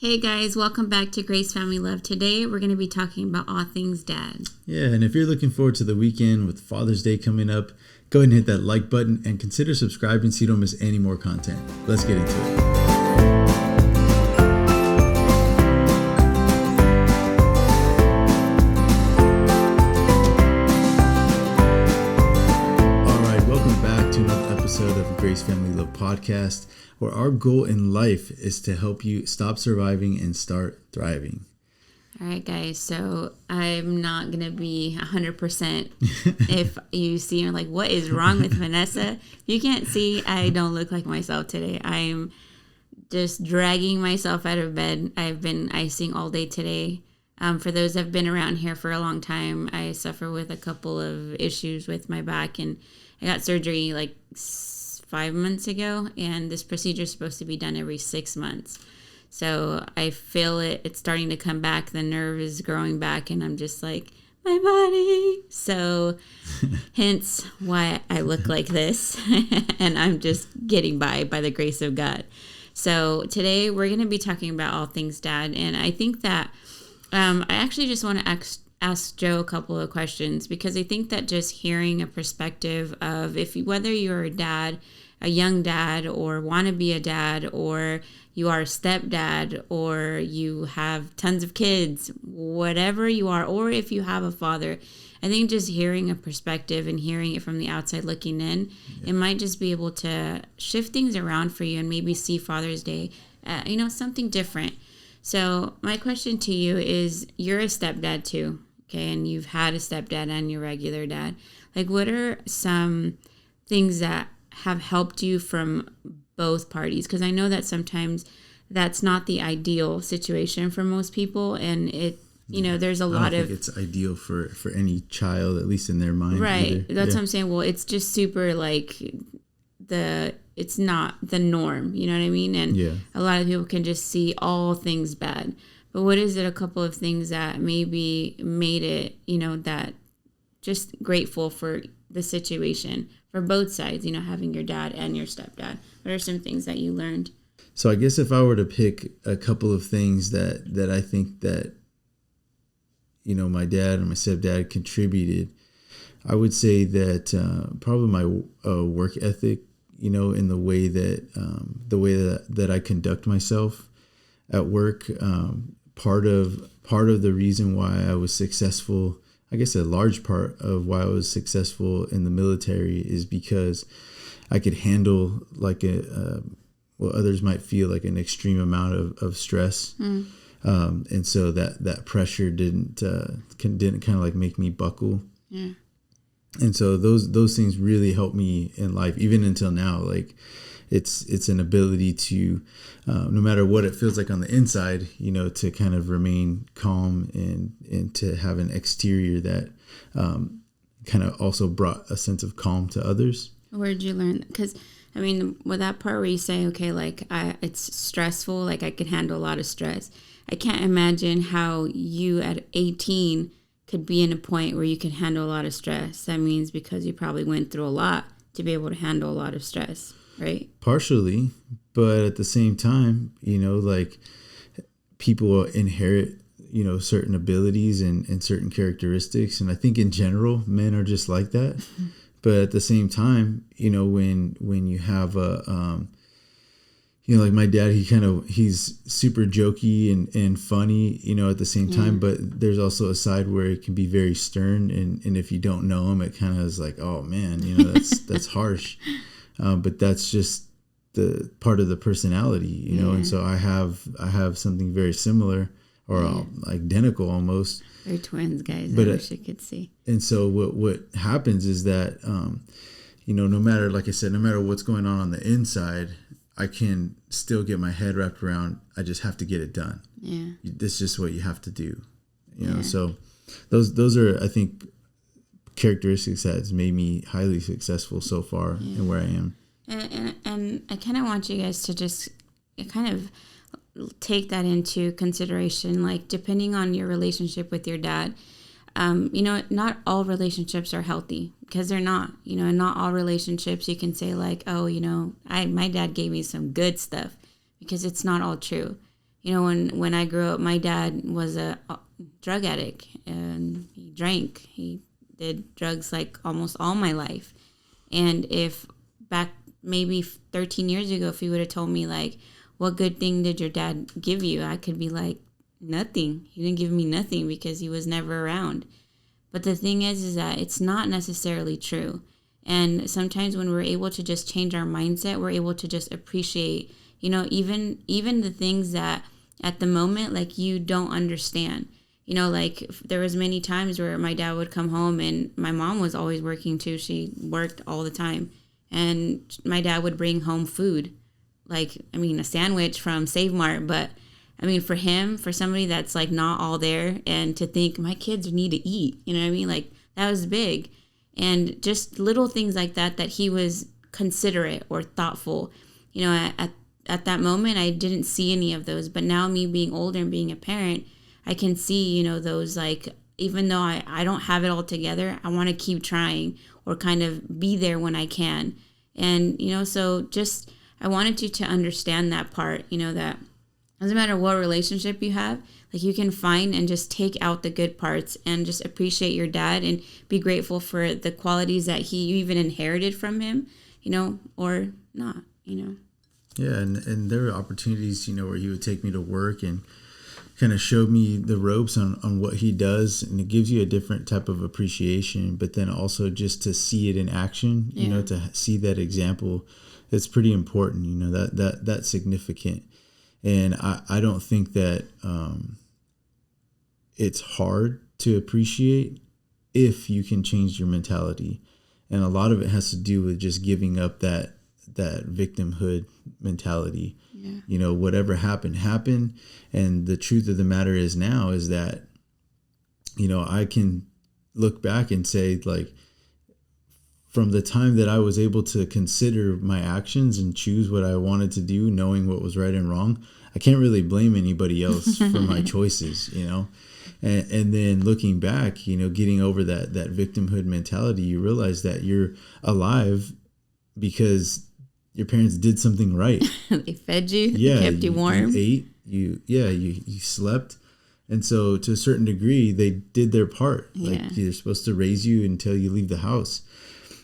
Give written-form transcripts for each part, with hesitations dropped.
Hey guys, welcome back to Grace Family Love. Today we're going to be talking about all things dad. Yeah, and if you're looking forward to the weekend with Father's Day coming up, go ahead and hit that like button and consider subscribing so you don't miss any more content. Let's get into it. All right, welcome back to another episode of the Grace Family Love podcast, where our goal in life is to help you stop surviving and start thriving. All right, guys, so I'm not going to be 100% if you see, you're like, what is wrong with Vanessa? If you can't see, I don't look like myself today. I'm just dragging myself out of bed. I've been icing all day today. For those that have been around here for a long time, I suffer with a couple of issues with my back, and I got surgery like 5 months ago, and this procedure is supposed to be done every 6 months. So I feel it's starting to come back. The nerve is growing back, and I'm just like, my body. So hence why I look like this, and I'm just getting by the grace of God. So today we're going to be talking about all things dad, and I think that I actually just want to ask Joe a couple of questions, because I think that just hearing a perspective of whether you're a dad, a young dad, or want to be a dad, or you are a stepdad, or you have tons of kids, whatever you are, or if you have a father, I think just hearing a perspective and hearing it from the outside looking in, it might just be able to shift things around for you and maybe see Father's Day, something different. So my question to you is, you're a stepdad too, okay, and you've had a stepdad and your regular dad. Like, what are some things that have helped you from both parties? Because I know that sometimes that's not the ideal situation for most people, and there's a lot of... it's ideal for any child, at least in their mind. Right, either. That's what I'm saying. Well, it's just super it's not the norm, you know what I mean? And a lot of people can just see all things bad. But what is it, a couple of things that maybe made it, that just grateful for the situation for both sides, having your dad and your stepdad? What are some things that you learned? So I guess if I were to pick a couple of things that I think that, my dad and my stepdad contributed, I would say that probably my work ethic, in the way that I conduct myself at work. Part of the reason why I was successful, I guess a large part of why I was successful in the military, is because I could handle like what others might feel like an extreme amount of stress. And so that pressure didn't kind of like make me buckle. Yeah. And so those things really helped me in life, even until now. Like it's an ability to, no matter what it feels like on the inside, to kind of remain calm and to have an exterior that kind of also brought a sense of calm to others. Where did you learn? Because, with that part where you say, okay, like it's stressful, like I could handle a lot of stress. I can't imagine how you at 18 could be in a point where you can handle a lot of stress. That means because you probably went through a lot to be able to handle a lot of stress, right? Partially, but at the same time, like people inherit, certain abilities and certain characteristics. And I think in general, men are just like that. Mm-hmm. But at the same time, when you have like my dad, he's super jokey and funny, at the same time, but there's also a side where it can be very stern. And if you don't know him, it kind of is like, oh man, that's harsh. But that's just the part of the personality, and so I have something very similar or identical almost. They're twins, guys. But I wish you could see. And so what happens is that, no matter, like I said, no matter what's going on the inside, I can still get my head wrapped around. I just have to get it done. Yeah. That's just what you have to do. So those are, I think, characteristics that has made me highly successful so far in where I am. And I kind of want you guys to just kind of take that into consideration, like depending on your relationship with your dad. Not all relationships are healthy, because they're not, not all relationships you can say like, oh, my dad gave me some good stuff, because it's not all true. When I grew up, my dad was a drug addict, and he drank. He did drugs like almost all my life. And if back maybe 13 years ago, if he would have told me like, what good thing did your dad give you? I could be like, nothing. He didn't give me nothing because he was never around. But the thing is that it's not necessarily true. And sometimes when we're able to just change our mindset, we're able to just appreciate, even the things that at the moment, like, you don't understand. Like, there was many times where my dad would come home and my mom was always working too. She worked all the time. And my dad would bring home food, like, a sandwich from Save Mart. But for him, for somebody that's like not all there, and to think my kids need to eat, like, that was big. And just little things like that he was considerate or thoughtful. At that moment, I didn't see any of those. But now, me being older and being a parent, I can see, those, like, even though I don't have it all together, I want to keep trying or kind of be there when I can. And, so just, I wanted you to understand that part, that doesn't matter what relationship you have, like, you can find and just take out the good parts and just appreciate your dad and be grateful for the qualities that he even inherited from him, or not. Yeah, and there were opportunities, where he would take me to work and kind of show me the ropes on what he does, and it gives you a different type of appreciation. But then also just to see it in action, to see that example, it's pretty important. That's significant. And I don't think that it's hard to appreciate if you can change your mentality. And a lot of it has to do with just giving up that victimhood mentality. Yeah. Whatever happened. And the truth of the matter is now is that, I can look back and say, like, from the time that I was able to consider my actions and choose what I wanted to do, knowing what was right and wrong, I can't really blame anybody else for my choices, And then looking back, getting over that victimhood mentality, you realize that you're alive because your parents did something right. They fed you, kept you warm. You ate, you slept. And so to a certain degree, they did their part. Yeah. Like, they're supposed to raise you until you leave the house.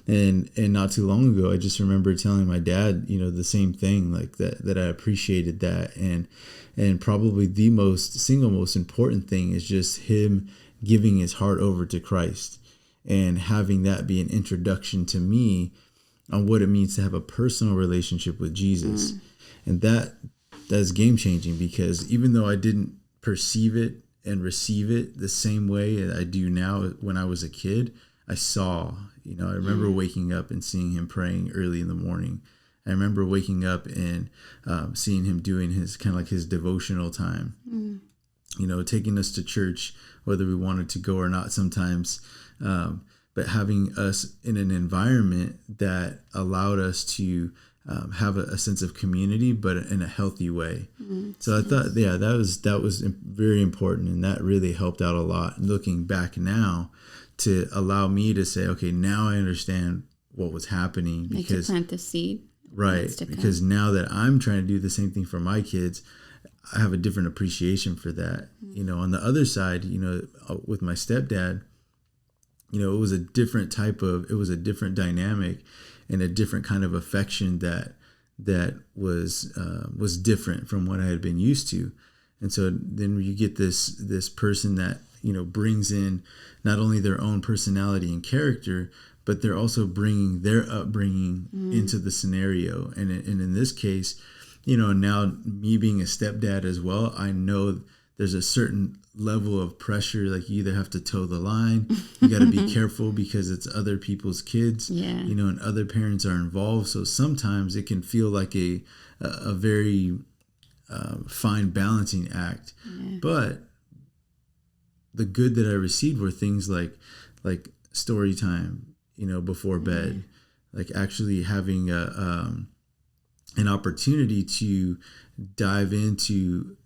And not too long ago, I just remember telling my dad, the same thing, like that I appreciated that. And probably the single most important thing is just him giving his heart over to Christ and having that be an introduction to me on what it means to have a personal relationship with Jesus. And that's game changing, because even though I didn't perceive it and receive it the same way that I do now when I was a kid, I saw, I remember waking up and seeing him praying early in the morning. I remember waking up and seeing him doing his kind of like his devotional time, taking us to church, whether we wanted to go or not sometimes, but having us in an environment that allowed us to have a sense of community, but in a healthy way. So I thought, that was very important, and that really helped out a lot. And looking back now, to allow me to say, okay, now I understand what was happening, because to plant the seed, right? Because now that I'm trying to do the same thing for my kids, I have a different appreciation for that. On the other side, with my stepdad, it was a different dynamic and a different kind of affection that was different from what I had been used to. And so then you get this person that, brings in not only their own personality and character, but they're also bringing their upbringing into the scenario. And in this case, now me being a stepdad as well, I know there's a certain level of pressure. Like, you either have to toe the line, you got to be careful because it's other people's kids, and other parents are involved. So sometimes it can feel like a very fine balancing act. But the good that I received were things like story time, before bed, like actually having an opportunity to dive into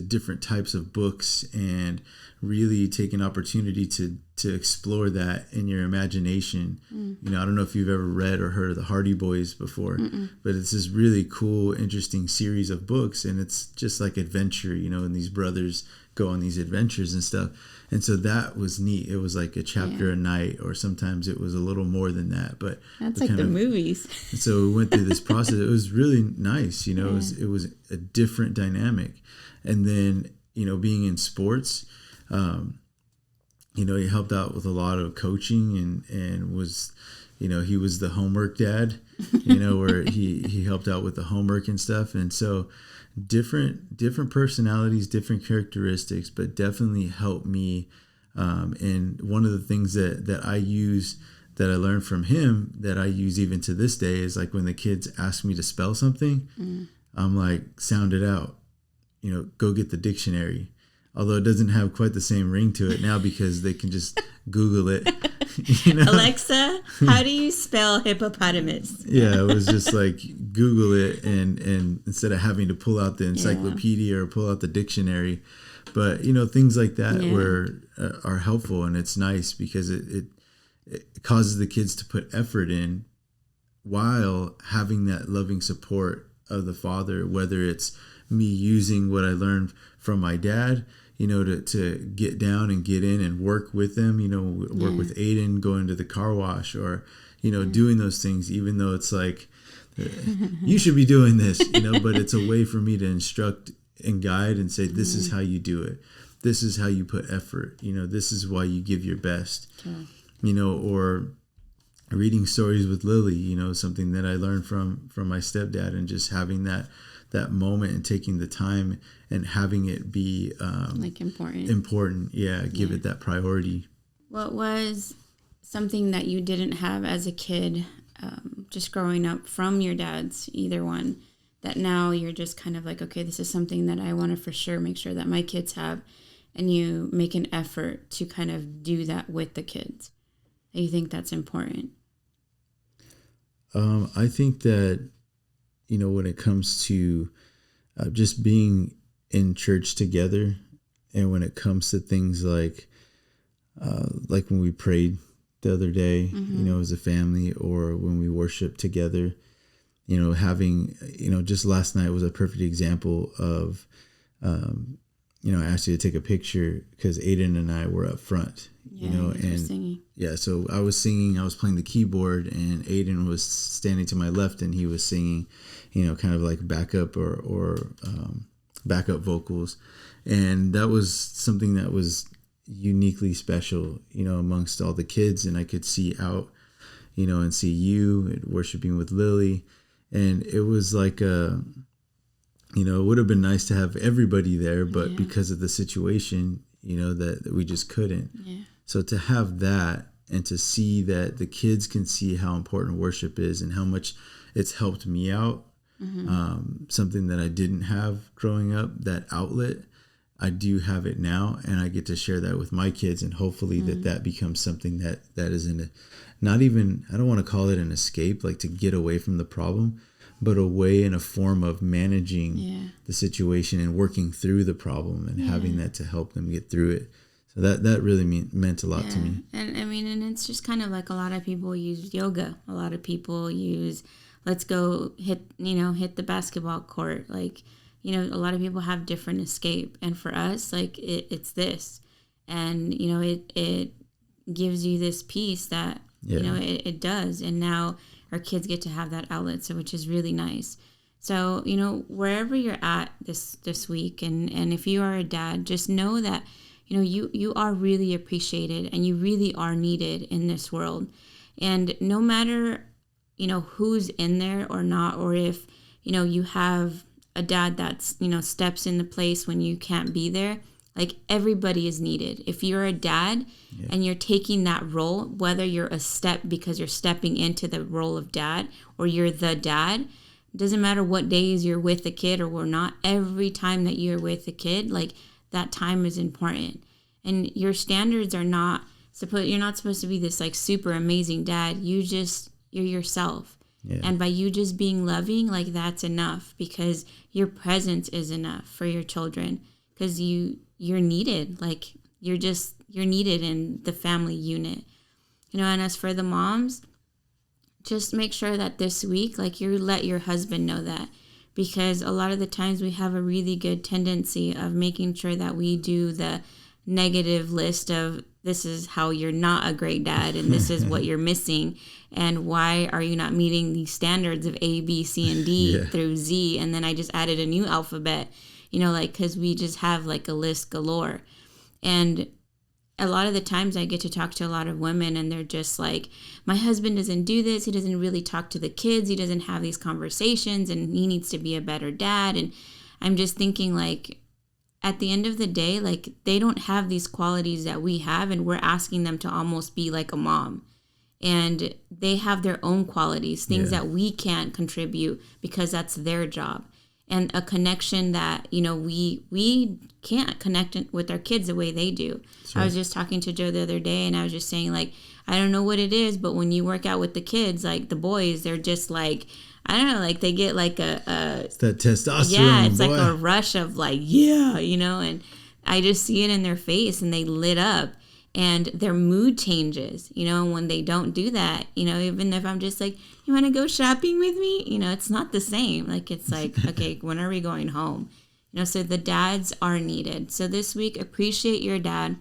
different types of books and really take an opportunity to to explore that in your imagination. You know, I don't know if you've ever read or heard of the Hardy Boys before, but it's this really cool, interesting series of books, and it's just like adventure, you know, and these brothers go on these adventures and stuff. And so that was neat. It was like a chapter a night, or sometimes it was a little more than that. But that's like the movies. So we went through this process. It was really nice, you know. It was a different dynamic. And then, you know, being in sports, you know, he helped out with a lot of coaching and was, you know, he was the homework dad, you know, where he helped out with the homework and stuff. And so different personalities, different characteristics, but definitely helped me. And one of the things that I use, that I learned from him, that I use even to this day, is like when the kids ask me to spell something, I'm like, sound it out, you know, go get the dictionary. Although it doesn't have quite the same ring to it now because they can just Google it. You know? Alexa, how do you spell hippopotamus? Yeah, it was just like Google it, and instead of having to pull out the encyclopedia or pull out the dictionary. But, you know, things like that are helpful, and it's nice because it causes the kids to put effort in while having that loving support of the father, whether it's me using what I learned from my dad, you know, to get down and get in and work with them, you know, work with Aiden, going to the car wash, or, you know, doing those things, even though it's like, you should be doing this, you know, but it's a way for me to instruct and guide and say, this is how you do it. This is how you put effort. You know, this is why you give your best, you know, or reading stories with Lily, you know, something that I learned from my stepdad, and just having that moment and taking the time and having it be like important. Give it that priority. What was something that you didn't have as a kid, just growing up from your dads, either one, that now you're just kind of like, okay, this is something that I want to for sure make sure that my kids have, and you make an effort to kind of do that with the kids? Do you think that's important? I think that, you know, when it comes to just being in church together, and when it comes to things like when we prayed the other day, you know, as a family, or when we worship together, you know, having, you know, just last night was a perfect example of, you know, I asked you to take a picture because Aiden and I were up front, you know, and singing. So I was singing, I was playing the keyboard, and Aiden was standing to my left, and he was singing, you know, kind of like backup or backup vocals. And that was something that was uniquely special, you know, amongst all the kids. And I could see out, you know, and see you worshiping with Lily. And it was like you know, it would have been nice to have everybody there, but because of the situation, you know, that we just couldn't. So to have that, and to see that the kids can see how important worship is and how much it's helped me out, something that I didn't have growing up, that outlet, I do have it now, and I get to share that with my kids, and hopefully that becomes something that is not even, I don't want to call it an escape, like to get away from the problem, but a way and a form of managing the situation and working through the problem, and having that to help them get through it. So that really meant a lot to me. And I mean, and it's just kind of like a lot of people use yoga. A lot of people use, let's go hit the basketball court. Like, you know, a lot of people have different escape. And for us, like it's this. And, you know, it gives you this peace that, you know, it does. And now our kids get to have that outlet, so which is really nice. So, you know, wherever you're at this week, and if you are a dad, just know that, you know, you are really appreciated, and you really are needed in this world. And no matter, you know, who's in there or not, or if, you know, you have a dad that's, you know, steps in the place when you can't be there, like everybody is needed. If you're a dad and you're taking that role, whether you're a step because you're stepping into the role of dad, or you're the dad, doesn't matter what days you're with the kid or not, every time that you're with the kid, like that time is important. And your standards are not you're not supposed to be this like super amazing dad. You're yourself. And by you just being loving, like that's enough, because your presence is enough for your children, because you're needed. Like you're needed in the family unit. And as for the moms, just make sure that this week, like, you let your husband know that, because a lot of the times we have a really good tendency of making sure that we do the negative list of, this is how you're not a great dad, and this is what you're missing, and why are you not meeting these standards of A, B, C, and D through Z. And then I just added a new alphabet, because we just have like a list galore. And a lot of the times I get to talk to a lot of women, and they're just like, my husband doesn't do this. He doesn't really talk to the kids. He doesn't have these conversations, and he needs to be a better dad. And I'm just thinking, like, at the end of the day, like, they don't have these qualities that we have, and we're asking them to almost be like a mom. And they have their own qualities, things that we can't contribute because that's their job. And a connection that, we can't connect with our kids the way they do. Right. I was just talking to Joe the other day, and I was just saying, like, I don't know what it is, but when you work out with the kids, like the boys, they're just like, I don't know, like they get like it's that testosterone. Yeah, it's like a rush of like, and I just see it in their face, and they lit up. And their mood changes, when they don't do that, even if I'm just like, you want to go shopping with me? It's not the same. Like, it's like, okay, when are we going home? So the dads are needed. So this week, appreciate your dad.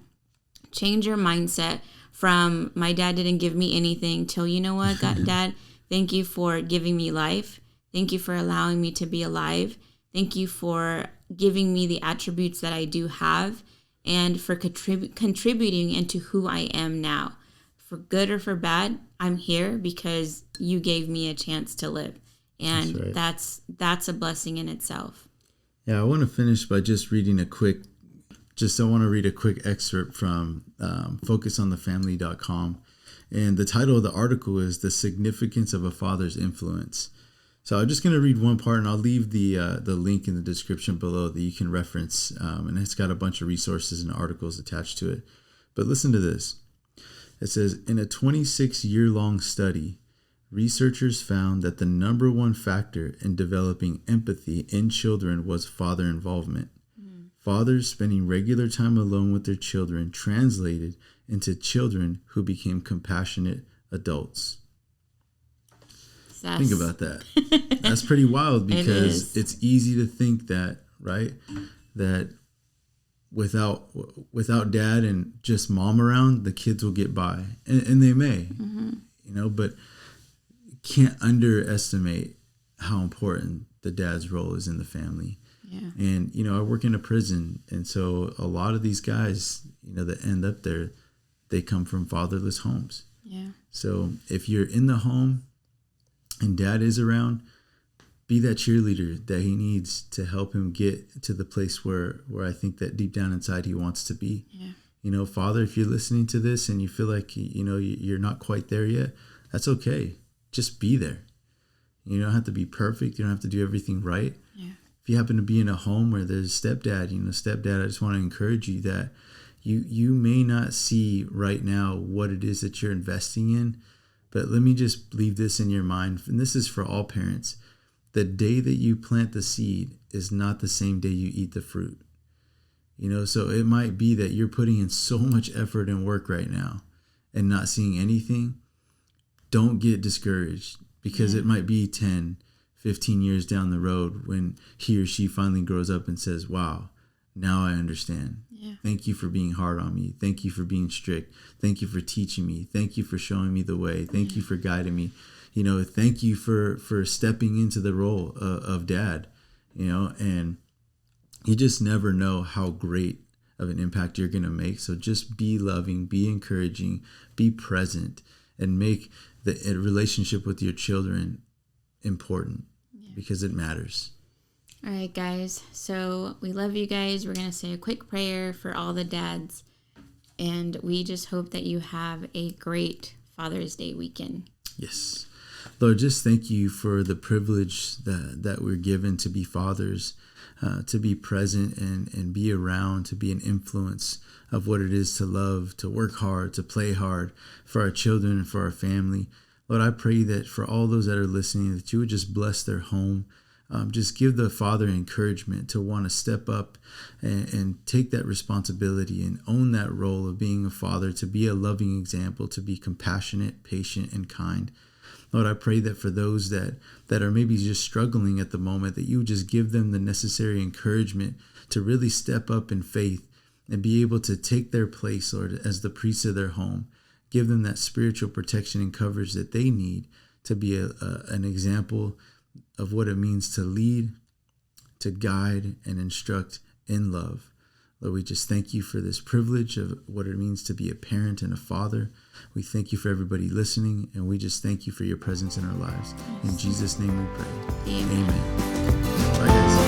Change your mindset from, my dad didn't give me anything, till, you know what, Dad, thank you for giving me life. Thank you for allowing me to be alive. Thank you for giving me the attributes that I do have, and for contributing into who I am now. For good or for bad, I'm here because you gave me a chance to live. And that's a blessing in itself. Yeah, I want to finish by just reading I want to read a quick excerpt from focusonthefamily.com. And the title of the article is The Significance of a Father's Influence. So I'm just going to read one part, and I'll leave the link in the description below that you can reference. And it's got a bunch of resources and articles attached to it. But listen to this. It says, in a 26-year-long study, researchers found that the number one factor in developing empathy in children was father involvement. Fathers spending regular time alone with their children translated into children who became compassionate adults. Think about that. That's pretty wild, because it's easy to think that, right? That without dad and just mom around, the kids will get by. And they may, but can't underestimate how important the dad's role is in the family. Yeah. And, I work in a prison. And so a lot of these guys, that end up there, they come from fatherless homes. Yeah. So if you're in the home and dad is around, be that cheerleader that he needs to help him get to the place where I think that deep down inside he wants to be. Yeah. Father, if you're listening to this and you feel like, you're not quite there yet, that's okay. Just be there. You don't have to be perfect. You don't have to do everything right. Yeah. If you happen to be in a home where there's stepdad, I just want to encourage you that you may not see right now what it is that you're investing in, but let me just leave this in your mind. And this is for all parents. The day that you plant the seed is not the same day you eat the fruit. So it might be that you're putting in so much effort and work right now and not seeing anything. Don't get discouraged, because it might be 10, 15 years down the road when he or she finally grows up and says, wow, now I understand. Yeah. Thank you for being hard on me. Thank you for being strict. Thank you for teaching me. Thank you for showing me the way. Thank you for guiding me. Thank you for stepping into the role of dad, and you just never know how great of an impact you're going to make. So just be loving, be encouraging, be present, and make the relationship with your children important, because it matters. All right, guys. So we love you guys. We're going to say a quick prayer for all the dads. And we just hope that you have a great Father's Day weekend. Yes. Lord, just thank you for the privilege that we're given to be fathers, to be present and be around, to be an influence of what it is to love, to work hard, to play hard for our children and for our family. Lord, I pray that for all those that are listening, that you would just bless their home, just give the father encouragement to want to step up and take that responsibility and own that role of being a father, to be a loving example, to be compassionate, patient, and kind. Lord, I pray that for those that are maybe just struggling at the moment, that you would just give them the necessary encouragement to really step up in faith and be able to take their place, Lord, as the priest of their home. Give them that spiritual protection and coverage that they need to be an example of what it means to lead, to guide, and instruct in love. Lord, we just thank you for this privilege of what it means to be a parent and a father. We thank you for everybody listening, and we just thank you for your presence in our lives. In Jesus' name we pray. Amen. Bye, guys.